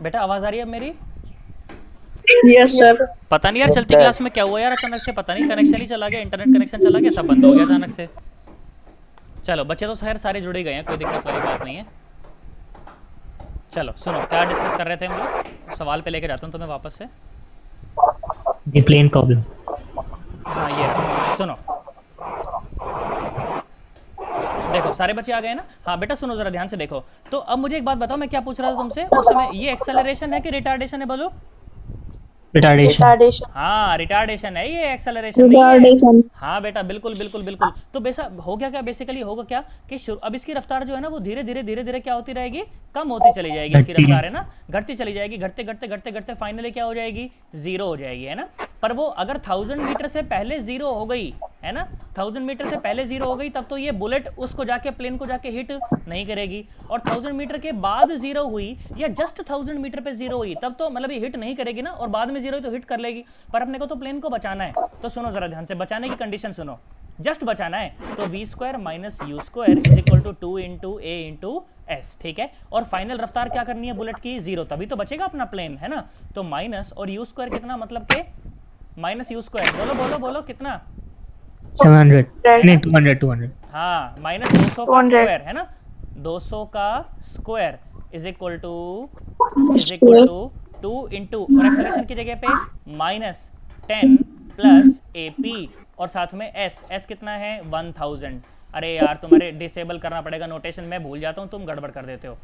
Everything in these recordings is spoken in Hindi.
बेटा आवाज आ रही है अब मेरी? Yes sir. पता नहीं यार चलती क्लास में क्या हुआ यार, अचानक से पता नहीं कनेक्शन ही चला गया, इंटरनेट कनेक्शन चला गया, सब बंद हो गया अचानक से। चलो बच्चे तो खैर सारे जुड़े गए हैं, कोई दिक्कत वाली बात नहीं है। चलो सुनो क्या डिस्कस कर रहे थे हम लोग, सवाल पे लेके जाता हूँ तुम्हें वापस से। The plane problem. हाँ ये रहा, सुनो। देखो सारे बच्चे आ गए ना? हाँ बेटा सुनो जरा ध्यान से देखो। तो अब मुझे एक बात बताओ, मैं क्या पूछ रहा था तुमसे उस समय, ये एक्सेलरेशन है कि रिटार्डेशन है बोलो? Retardation. रिटार्डेशन। हाँ रिटार्डेशन है, ये एक्सेलरेशन नहीं है। रिटार्डेशन। हाँ बेटा बिल्कुल बिल्कुल बिल्कुल। तो बेसा हो गया क्या, बेसिकली होगा क्या कि अब इसकी रफ्तार जो है ना वो धीरे धीरे धीरे धीरे क्या होती रहेगी, कम होती चली जाएगी, इसकी घटती है। रफ्तार है ना घटती चली जाएगी, घटते घटते घटते घटते फाइनली क्या हो जाएगी, जीरो हो जाएगी, है ना। पर वो अगर 1000 मीटर से पहले जीरो हो गई, है ना, 1000 मीटर से पहले जीरो हो गई, तब तो ये बुलेट उसको जाके प्लेन को जाके हिट नहीं करेगी। और 1000 मीटर के बाद जीरो हुई या जस्ट 1000 मीटर पे जीरो हुई, तब तो मतलब ये हिट नहीं करेगी ना, और बाद में जीरो हुई तो हिट कर लेगी। पर अपने को तो प्लेन को बचाना है, तो सुनो जरा ध्यान से, बचाने की कंडीशन सुनो, जस्ट बचाना है। तो v square minus u square is equal to 2 × a × s, ठीक है। और फाइनल रफ्तार क्या करनी है बुलेट की, जीरो, तभी तो बचेगा अपना प्लेन, है ना। तो माइनस और यू स्क्वायर कितना, मतलब के माइनस यू स्क्वायर, बोलो बोलो बोलो कितना, 700. नहीं, 200. हाँ माइनस 200 का 200 स्क्वायर, है ना, 200 का स्क्वायर इज इक्वल टू 2 और एक्सेलरेशन की जगह पे -10 प्लस ए पी, और साथ में एस, एस कितना है 1000। अरे यार तुम्हारे डिसेबल करना पड़ेगा नोटेशन, मैं भूल जाता हूँ, तुम गड़बड़ कर देते हो।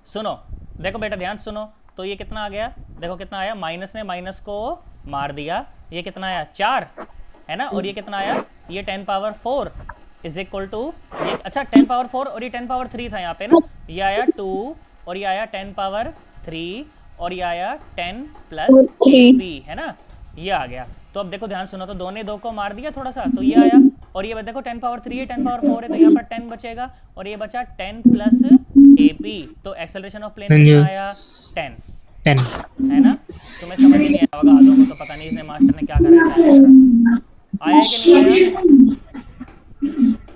सुनो देखो बेटा ध्यान सुनो, तो ये कितना आ गया, देखो कितना आया, माइनस ने माइनस को मार दिया, ये कितना आया 4, है ना, और ये कितना आया, ये 10 पावर 4 इज इक्वल टू, ये अच्छा 10 पावर 4 और ये 10 पावर 3 था यहाँ पे ना, ये आया 2 और ये आया 10 पावर 3 और ये आया 10 प्लस ए 3। पी, है ना, ये आ गया। तो अब देखो ध्यान सुनो, तो दो ने दो को मार दिया थोड़ा सा, तो ये आया, और ये देखो 10 पावर 3 है 10 पावर 4 है, तो यहाँ पर 10 बचेगा, और ये बचा 10 प्लस ए पी। तो एक्सेलरेशन ऑफ प्लेन And कितना you आया 10, 10. है ना। तुम्हें समझ ही नहीं आया होगा आधों को, तो पता नहीं इसने मास्टर ने क्या करा है क्या नहीं करा, आया है कि नहीं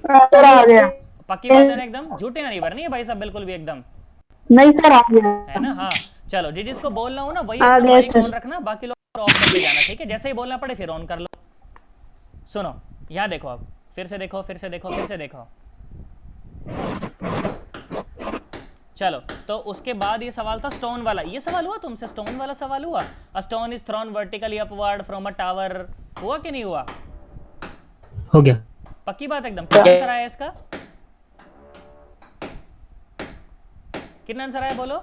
आया? सर आ गया। पक्की बात है ना, एकदम झूठे नहीं भरनी है भाई साहब, बिल्कुल भी एकदम, नहीं सर आ है ना। गया। हाँ चलो, जिसको बोल रहा हूँ ना वही आ अपना गया माइक ऑन सर। रखना, बाकी लोग ऑफ करके जाना, ठीक है, जैसे ही बोलना पड़े फिर ऑन कर लो। सुनो यहाँ देखो, अब फिर से देखो फिर से देखो फिर से देखो। चलो तो उसके बाद ये सवाल था स्टोन वाला, ये सवाल हुआ तुमसे, स्टोन वाला सवाल हुआ, a stone is thrown vertically upward from a tower, हुआ कि नहीं हुआ? हो गया. पक्की बात एकदम, कितना आंसर आया इसका, कितना आंसर आया बोलो?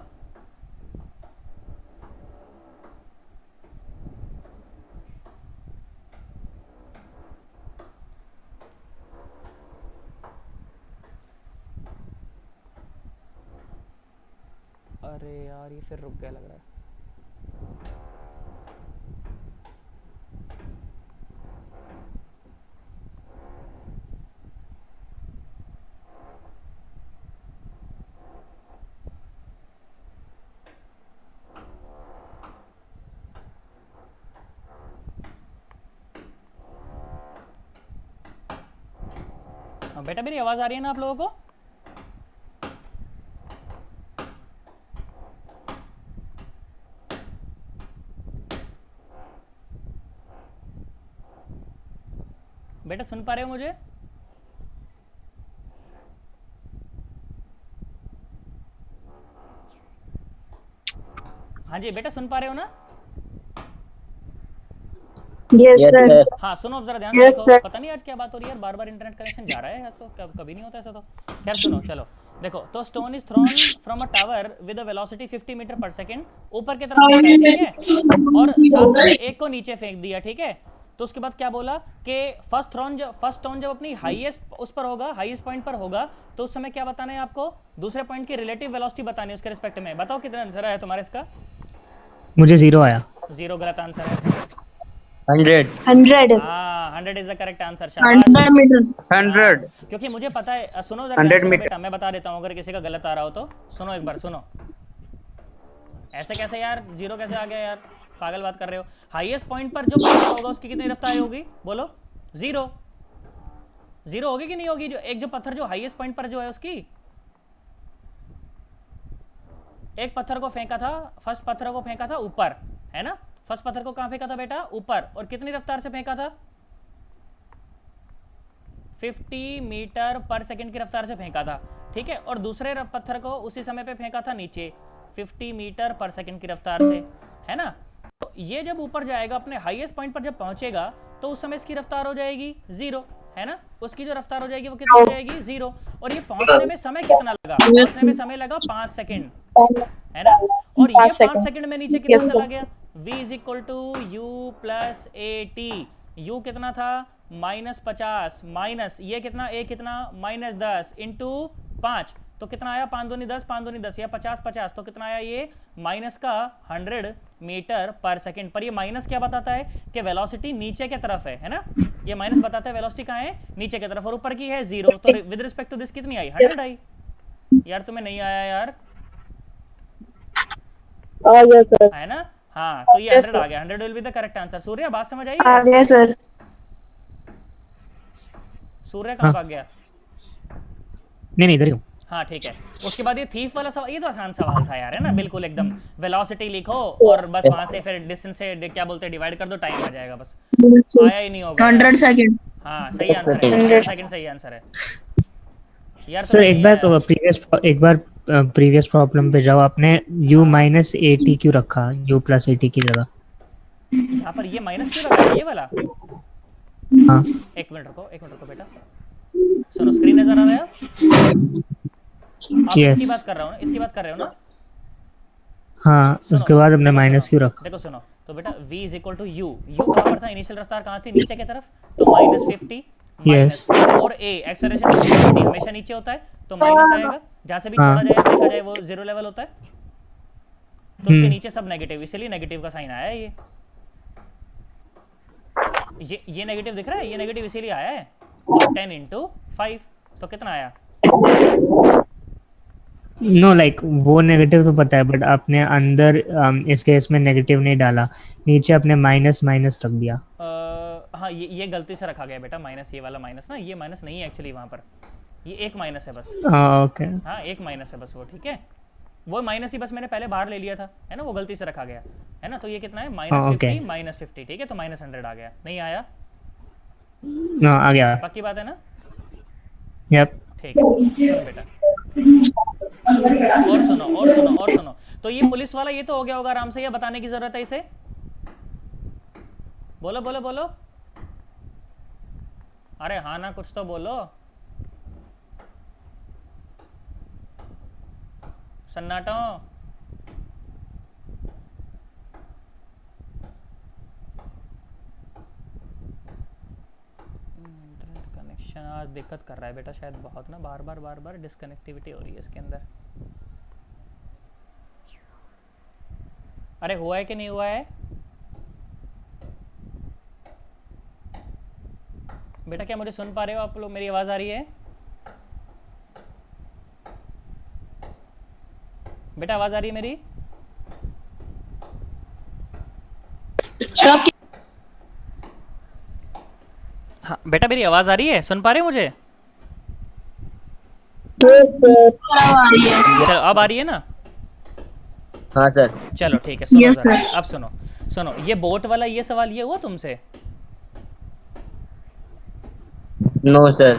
अरे यार ये फिर रुक गया लग रहा है। बेटा मेरी आवाज आ रही है ना आप लोगों को? बेटा सुन पा रहे हो मुझे? हाँ जी बेटा सुन पा रहे हो ना? Yes sir. हाँ सुनो अब जरा ध्यान से यस देखो, सर। पता नहीं आज क्या बात हो रही है यार, बार बार इंटरनेट कनेक्शन जा रहा है ऐसा, कभी नहीं होता ऐसा तो। खैर सुनो चलो देखो, तो stone is thrown from a tower with a velocity 50 meter per second, ऊपर की तरफ फेंका है, ठीक है, और साथ साथ एक को नीचे फेंक दिया, ठीक है। तो उसके बाद क्या बोला कि फर्स्ट स्टोन जब अपनी हाईएस्ट उस पर होगा, हाईएस्ट पॉइंट पर होगा, तो उस समय क्या बताना है आपको, दूसरे पॉइंट की रिलेटिव वेलोसिटी बतानी है उसके रिस्पेक्ट में। बताओ कितना आंसर है तुम्हारे इसका? मुझे 0 आया. जीरो गलत आंसर है। 100 100। हाँ 100 इज द करेक्ट आंसर, शाबाश। 100 मीटर। हाँ 100 क्योंकि मुझे पता है, सुनो जरा ध्यान 100 सुनो मीटर। बेटा, मैं बता देता हूँ अगर किसी का गलत आ रहा हो तो। सुनो एक बार सुनो, ऐसे कैसे यार जीरो कैसे आ गया यार, पागल बात कर रहे हो। हाईएस्ट पॉइंट पर जो पत्थर होगा उसकी कितनी रफ्तार होगी बोलो? जीरो, जीरो होगी कि नहीं होगी, जो एक जो पत्थर जो हाईएस्ट पॉइंट पर जो है उसकी, एक पत्थर को फेंका था, फर्स्ट पत्थर को फेंका था ऊपर, है ना, फर्स्ट पत्थर को कहाँ फेंका था बेटा, ऊपर, और कितनी रफ्तार से फेंका था, 50 मीटर पर सेकंड की रफ्तार से फेंका था, ठीक है, और दूसरे पत्थर को उसी समय पे फेंका था नीचे 50 मीटर पर सेकंड की रफ्तार से, है ना। तो ये जब ऊपर जाएगा अपने हाईएस्ट पॉइंट पर जब पहुंचेगा तो उस समय इसकी रफ्तार हो जाएगी 0, है ना, उसकी जो रफ्तार हो जाएगी वो कितनी हो जाएगी 0, और ये पहुंचने में समय कितना लगा, पहुंचने में समय लगा 5 सेकंड, है ना, और ये 5 सेकंड में नीचे कितना चला गया, v is equal to u plus a t, u कितना था -50 माइनस ये कितना a कितना -10 इंटू 5, तो कितना आया 5 दूनी 10, 5 दूनी 10 या 50 50, तो कितना आया ये माइनस का 100 मीटर पर सेकंड। पर ये माइनस क्या बताता है कि वेलोसिटी नीचे की तरफ है ना, ये माइनस बताता है वेलोसिटी कहाँ है, नीचे की तरफ, और ऊपर की है 0, तो विद रिस्पेक्ट टू दिस कितनी आई 100 आई। यार तुम्हें नहीं आया यार, आ गया सर, है ना, हाँ, तो ये 100 आ गया, 100 will be the correct answer. Surya बात समझ आई आ है? गया सर। सूर्य कहाँ भाग गया? नहीं इधर ही हूँ। हाँ ठीक है, उसके बाद ये थीफ वाला सवाल, ये तो आसान सवाल था यार, है ना, बिल्कुल एकदम, वेलोसिटी लिखो और बस वहां से फिर डिस्टेंस से क्या बोलते हैं डिवाइड कर दो, टाइम आ जाएगा बस, आया ही नहीं होगा 100 सेकंड। हाँ सही आंसर है, 100 सेकंड सही आंसर है यार। सर एक बार प्रीवियस प्रॉब्लम पे जाओ, आपने u माइनस ए टी क्यों रखा, u प्लस ए टी की जगह? यहाँ पर ये माइनस क्यों रखा है ये वाला? हाँ एक मिनट रुको बेटा, सुनो, स्क्रीन नजर आ रहा है आप? इसकी बात कर रहा हूँ ना, इसकी बात कर रहे हो ना? हाँ, उसके बाद हमने माइनस क्यों रखा? देखो सुनो, तो बेटा v is equal to u, u कहाँ पर था, इनिशियल रफ्तार कहाँ थी, नीचे की तरफ, तो -50 माइनस और a एक्सेलरेशन वेलोसिटी हमेशा नीचे होता है, तो माइनस आएगा, जहाँ से भी छोड़ा जाए देखा जाए वो 0 लेवल होता है, तो उसके नीचे सब नेगेटिव, इसलिए नेगेटिव का साइन आया है ये नेगेटिव दिख रहा है, ये नेगेटिव इसीलिए आया है, 10 इंटू 5, तो कितना आया? नो लाइक वो नेगेटिव तो पता है, बट आपने अंदर इस केस में नेगेटिव नहीं डाला, नीचे आपने माइनस रख दिया। हाँ ये गलती से रखा गया बेटा, माइनस, ये वाला माइनस ना, ये माइनस नहीं है एक्चुअली वहाँ पर, ये एक माइनस है बस। ओके हाँ एक माइनस है बस वो, ठीक है, वो माइनस ही बस मैंने पहले बाहर ले लिया था, है ना, वो गलती से रखा गया है ना, तो ये कितना है -50 ठीक है, तो -100 आ गया, नहीं आया? नो आ गया। पक्की बात है ना? यप ठीक है, सुनो बेटा, और सुनो, तो ये पुलिस वाला ये तो हो गया होगा आराम से, या बताने की जरूरत है इसे? बोलो बोलो बोलो, अरे हाँ ना, कुछ तो बोलो, सन्नाटो। इंटरनेट कनेक्शन आज दिक्कत कर रहा है बेटा शायद बहुत ना, बार बार डिस्कनेक्टिविटी हो रही है इसके अंदर। अरे हुआ है कि नहीं हुआ है बेटा? क्या मुझे सुन पा रहे हो आप लोग? मेरी आवाज आ रही है बेटा? आवाज आ रही है मेरी? हाँ बेटा मेरी आवाज आ रही है, सुन पा रहे हो मुझे? चलो अब आ रही है ना? हाँ सर। चलो ठीक है, सुनो जरा, अब सुनो, ये बोट वाला ये सवाल ये हुआ तुमसे? No sir.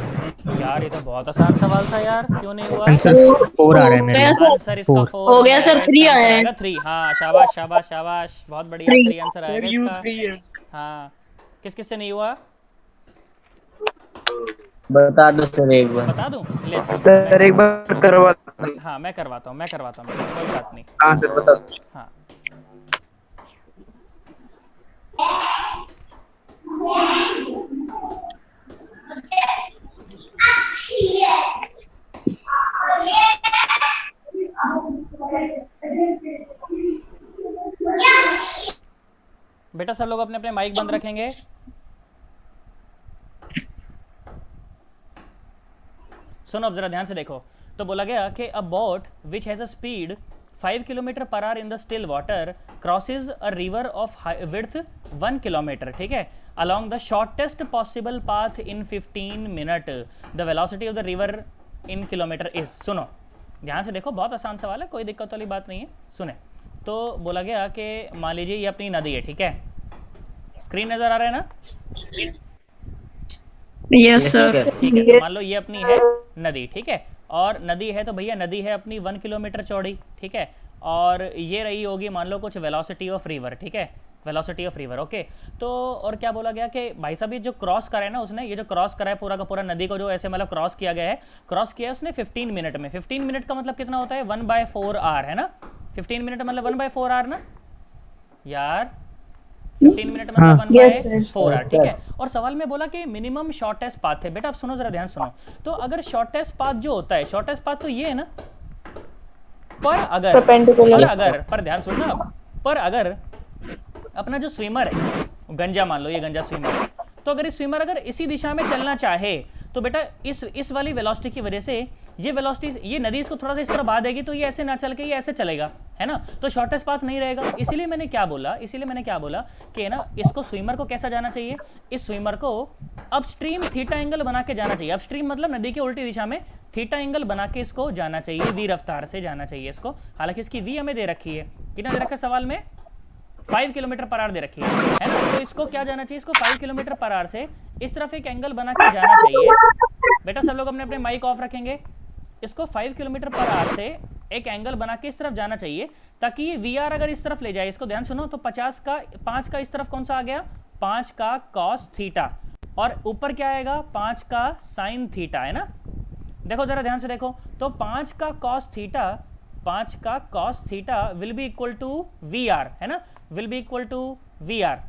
यार ये तो बहुत आसान सवाल था यार, क्यों नहीं हुआ? आंसर 4 आ रहा है मेरे। आंसर इसका 4 हो गया सर, 3 आया है। 3, हाँ शाबाश शाबाश शाबाश, बहुत बढ़िया, 3 आंसर आएगा इसका। हाँ किस किस से नहीं हुआ? बता दो सर एक बार। बता दूं? ले सर एक बार करवा। हाँ मैं करवाता हूँ कोई बात नहीं। हाँ सर बता दो। हाँ बेटा सब लोग अपने अपने माइक बंद रखेंगे। सुनो अब जरा ध्यान से देखो, तो बोला गया कि अ boat which has a speed 5 kilometre per hour in the still water crosses a river of width 1 kilometre, ठीक है, along the shortest possible path in 15 minute, the velocity of the river in kilometer is। सुनो ध्यान से देखो, बहुत आसान सवाल है, कोई दिक्कत वाली बात नहीं है। सुने, तो बोला गया कि मान लीजिए ये अपनी नदी है, ठीक है, स्क्रीन नज़र आ रहा है ना? Yes sir. ठीक है, तो मान लो ये अपनी है नदी, ठीक है, और नदी है तो भैया नदी है अपनी 1 किलोमीटर चौड़ी, ठीक है, और ये रही होगी मान लो कुछ वेलोसिटी ऑफ रिवर, ठीक है, वेलोसिटी ऑफ रिवर, ओके। तो और क्या बोला गया कि भाई साहब ये जो क्रॉस करा है ना उसने, ये जो क्रॉस करा है पूरा का पूरा नदी को, जो ऐसे मतलब क्रॉस किया गया है, क्रॉस किया है उसने 15 मिनट में। 15 मिनट का मतलब कितना होता है? 1/4 आवर, है ना? 15 मिनट मतलब 1/4 आवर ना यार, 15 मिनट मतलब 1/4 आवर, ठीक है। और सवाल में बोला कि मिनिमम शॉर्टेस्ट पाथ है। बेटा आप सुनो जरा, ध्यान सुनो। तो अगर शॉर्टेस्ट पाथ जो होता है, शॉर्टेस्ट पाथ तो ये है ना, पर ध्यान सुनना, पर अगर अपना जो स्विमर है, गंजा मान लो, ये गंजा स्विमर है, तो अगर इस स्विमर अगर इसी दिशा में चलना चाहे तो बेटा इस वाली वेलोसिटी की वजह से ये वेलोसिटी, ये नदी इसको थोड़ा सा इस तरह बहा देगी, तो ये ऐसे ना चल के ये ऐसे चलेगा, है ना, तो शॉर्टेस्ट पाथ नहीं रहेगा। इसीलिए मैंने क्या बोला कि ना इसको स्विमर को कैसा जाना चाहिए, इस स्विमर को अपस्ट्रीम थीटा एंगल बना के जाना चाहिए। अपस्ट्रीम मतलब नदी की उल्टी दिशा में थीटा एंगल बना के इसको जाना चाहिए, वी रफ्तार से जाना चाहिए इसको। हालांकि इसकी वी हमें दे रखी है, कितना दे रखा है सवाल में? 5 किलोमीटर पर आवर दे रखी है ना, तो इसको क्या जाना चाहिए, इसको 5 किलोमीटर पर आवर से इस तरफ एक एंगल बना के जाना चाहिए। बेटा सब लोग अपने अपने माइक ऑफ रखेंगे। इसको 5 किलोमीटर पर आवर से एक एंगल बना के इस तरफ जाना चाहिए, ताकि ये वी आर अगर इस तरफ ले जाए, इसको ध्यान सुनो, तो 5 का इस तरफ कौन सा आ गया? 5 का कॉस थीटा, और ऊपर क्या आएगा? 5 का साइन थीटा, है ना? देखो जरा ध्यान से देखो, तो 5 का cos theta will be equal to v r, है ना, will be equal to v r.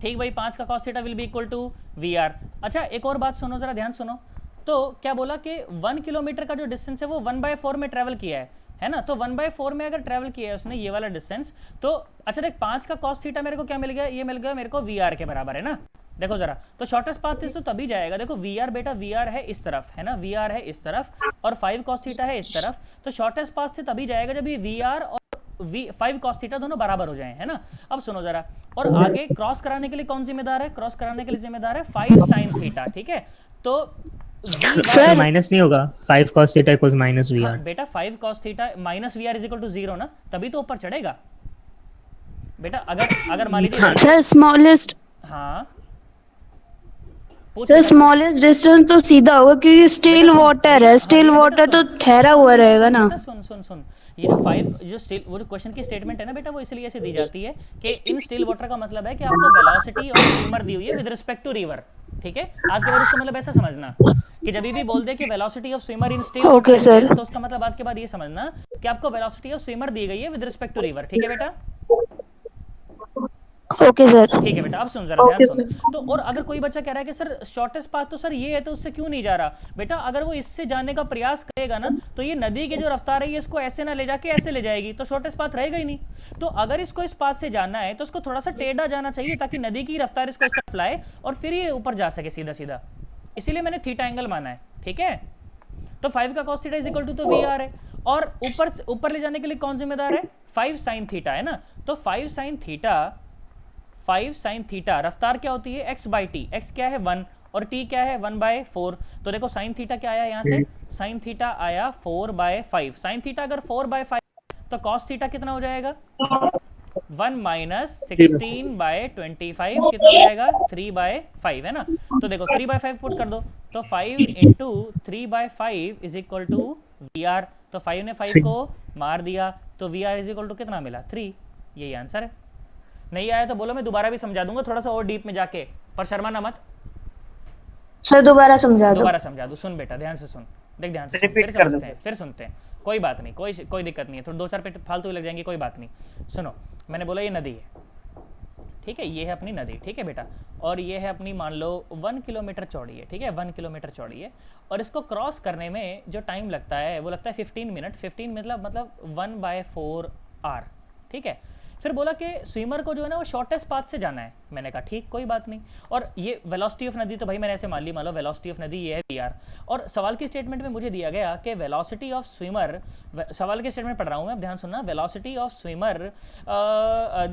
ठीक भाई, 5 का cos theta will be equal to v r. अच्छा एक और बात सुनो, जरा ध्यान सुनो। तो क्या बोला कि 1 किलोमीटर का जो डिस्टेंस है वो 1/4 में ट्रेवल किया है ना, तो 1/4 में अगर ट्रेवल किया है उसने ये वाला डिस्टेंस, तो अच्छा देख 5 का कॉस थीटा मेरे को क्या मिल गया? ये मिल गया मेरे को वी आर के बराबर, है ना। देखो जरा, तो शॉर्टेस्ट पाथ तो तभी जाएगा, देखो वी आर, बेटा वी आर है इस तरफ, है ना, वी आर है इस तरफ और 5 कॉस थीटा है इस तरफ, तो शॉर्टेस्ट पाथ से तभी जाएगा जब ये वी आर और 5 कॉस थीटा दोनों बराबर हो जाएं, है ना। अब सुनो जरा, और आगे क्रॉस कराने के लिए कौन जिम्मेदार है? क्रॉस कराने के लिए जिम्मेदार है 5 साइन थीटा, ठीक है। तो सर माइनस नहीं होगा, 5 cos theta equals minus v r. बेटा 5 cos theta minus v r is equal to 0 ना, तभी तो ऊपर चढ़ेगा बेटा। अगर मान लीजिए सर स्मॉलेस्ट, हाँ सर स्मॉलेस्ट डिस्टेंस तो सीधा होगा क्योंकि स्टिल वाटर है, स्टिल वाटर तो ठहरा हुआ रहेगा ना। सुन, ये जो 5 जो स्टिल, वो जो क्वेश्चन की स्टेटमेंट है ना बेटा, वो इसलिए ऐसे दी जाती है कि इन स्टिल वाटर का मतलब है कि आपको वेलोसिटी और स्विमर दी हुई है विद रिस्पेक्ट टू रिवर, ठीक है। आज के बाद उसका मतलब ऐसा समझना कि जब भी बोल दे कि velocity of swimmer in still water, तो उसका मतलब आज के बाद ये समझना कि आपको वेलोसिटी ऑफ स्विमर दी गई है विद रिस्पेक्ट टू रिवर, ठीक है बेटा। ओके सर, ठीक है बेटा। अब सुन जरा, ध्यान सुन। तो और अगर कोई बच्चा कह रहा है कि सर शॉर्टेस्ट पाथ तो सर ये है, तो उससे क्यों नहीं जा रहा? बेटा अगर वो इससे जाने का प्रयास करेगा ना, तो ये नदी की जो रफ्तार है ये इसको ऐसे ना ले जाके ऐसे ले जाएगी, तो शॉर्टेस्ट पाथ रहेगा ही नहीं। तो अगर इसको इस पाथ से जाना है तो उसको थोड़ा सा टेढ़ा जाना चाहिए, ताकि नदी की रफ्तार इसको इस तरफ लाए और फिर ये ऊपर जा सके सीधा सीधा। इसीलिए मैंने थीटा एंगल माना है, ठीक है। तो 5 का cos theta is equal to तो वी आर है, और ऊपर ले जाने के लिए कौन जिम्मेदार है? 5 sin थीटा, है ना। तो 5 sin थीटा रफ्तार क्या होती है? x/t। x क्या है? 1, और t क्या है? 1/4। तो देखो sin थीटा क्या आया यहाँ से? sin थीटा आया 4/5। sin थीटा अगर 4/5 तो cos थीटा कितना हो जाएगा? 1 - 16/25 कितना हो जाएगा? 3/5, है ना। तो देखो 3/5 पुट कर दो, तो 5 × 3/5 is equal to v r. तो 5 ने 5 को मार दिया, तो v r is equal to कितना मिला? 3। यही आंसर है। नहीं आया तो बोलो, मैं दोबारा भी समझा दूंगा थोड़ा सा और डीप में जाके, पर शर्माना मत। सर दोबारा समझा दो। सुन बेटा, ध्यान से सुन, देख ध्यान से सुन, फिर सुनते हैं, कोई बात नहीं, कोई दिक्कत नहीं है, थोड़ा 2-4 पेट फालतू लग जाएंगे, कोई बात नहीं। सुनो, मैंने बोला ये नदी है, ठीक है, ये है अपनी नदी, ठीक है बेटा, और ये है अपनी मान लो 1 किलोमीटर चौड़ी है, ठीक है, 1 किलोमीटर चौड़ी है, और इसको क्रॉस करने में जो टाइम लगता है वो लगता है 15 मिनट। 15 मतलब 1/4 आवर, ठीक है। फिर बोला कि स्विमर को जो है ना वो शॉर्टेस्ट पाथ से जाना है। मैंने कहा ठीक, कोई बात नहीं। और ये वेलोसिटी ऑफ नदी तो भाई मैंने ऐसे मान लो वेलोसिटी ऑफ नदी ये है वी आर, और सवाल की स्टेटमेंट में मुझे दिया गया कि वेलोसिटी ऑफ स्विमर, सवाल के स्टेटमेंट पढ़ रहा हूँ मैं, अब ध्यान सुनना, वेलोसिटी ऑफ स्विमर,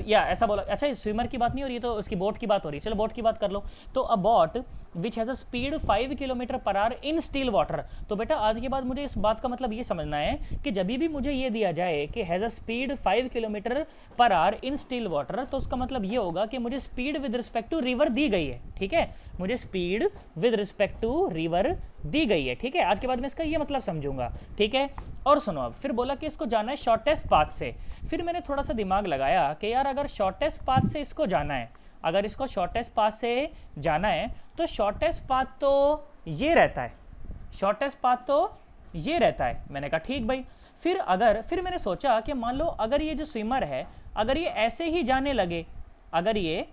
या ऐसा बोला। अच्छा, स्विमर की बात नहीं हो रही है, तो उसकी बोट की बात हो रही है, चलो बोट की बात कर लो। तो अ boat which has a speed 5 kilometre per hour in still water. तो बेटा आज के बाद मुझे इस बात का मतलब ये समझना है कि जब भी मुझे ये दिया जाए कि has a speed 5 kilometre per hour in still water, तो उसका मतलब ये होगा कि मुझे speed with respect to river दी गई है, ठीक है, मुझे speed with respect to river दी गई है, ठीक है। आज के बाद मैं इसका ये मतलब समझूंगा, ठीक है। और सुनो, अब फिर बोला कि इसको जाना है शॉर्टेस्ट पाथ से। फिर मैंने थोड़ा सा दिमाग लगाया कि यार अगर शॉर्टेस्ट पाथ से इसको जाना है, अगर इसको शॉर्टेस्ट पाथ से जाना है तो शॉर्टेस्ट पाथ तो ये रहता है, शॉर्टेस्ट पाथ तो ये रहता है। मैंने कहा ठीक भाई। फिर मैंने सोचा कि मान लो अगर ये जो स्विमर है, अगर ये ऐसे ही जाने लगे, अगर ये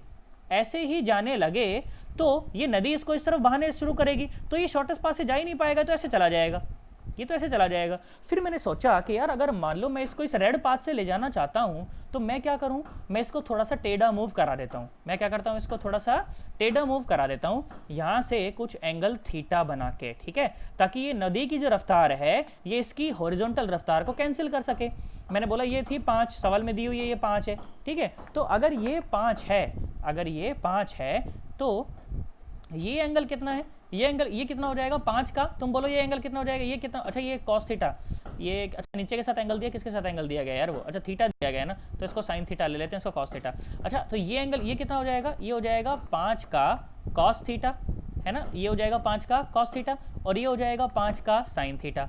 ऐसे ही जाने लगे तो ये नदी इसको इस तरफ बहाने शुरू करेगी, तो ये शॉर्टेस्ट पाथ से जा ही नहीं पाएगा, तो ऐसे चला जाएगा, ये तो ऐसे चला जाएगा। फिर मैंने सोचा कि यार अगर मान लो मैं इसको इस रेड पाथ से ले जाना चाहता हूँ तो मैं क्या करूँ, मैं इसको थोड़ा सा टेढ़ा मूव करा देता हूँ। मैं क्या करता हूँ, इसको थोड़ा सा टेढ़ा मूव करा देता हूँ यहाँ से कुछ एंगल थीटा बना के, ठीक है, ताकि ये नदी की जो रफ्तार है ये इसकी हॉरिजॉन्टल रफ्तार को कैंसिल कर सके। मैंने बोला ये थी 5, सवाल में दी हुई है ये 5 है, ठीक है। तो अगर ये 5 है, अगर ये 5 है तो ये एंगल कितना है, ये एंगल ये कितना हो जाएगा 5 का, तुम बोलो ये एंगल कितना हो जाएगा, ये कितना, अच्छा ये cos थीटा, ये अच्छा नीचे के साथ एंगल दिया, किसके साथ एंगल दिया गया यार वो, अच्छा थीटा दिया गया है ना, तो इसको साइन थीटा ले लेते हैं, इसको cos थीटा। अच्छा तो ये एंगल ये कितना हो जाएगा, ये हो जाएगा 5 का cos थीटा, है ना, ये हो जाएगा 5 का cos थीटा और ये हो जाएगा 5 का साइन थीटा।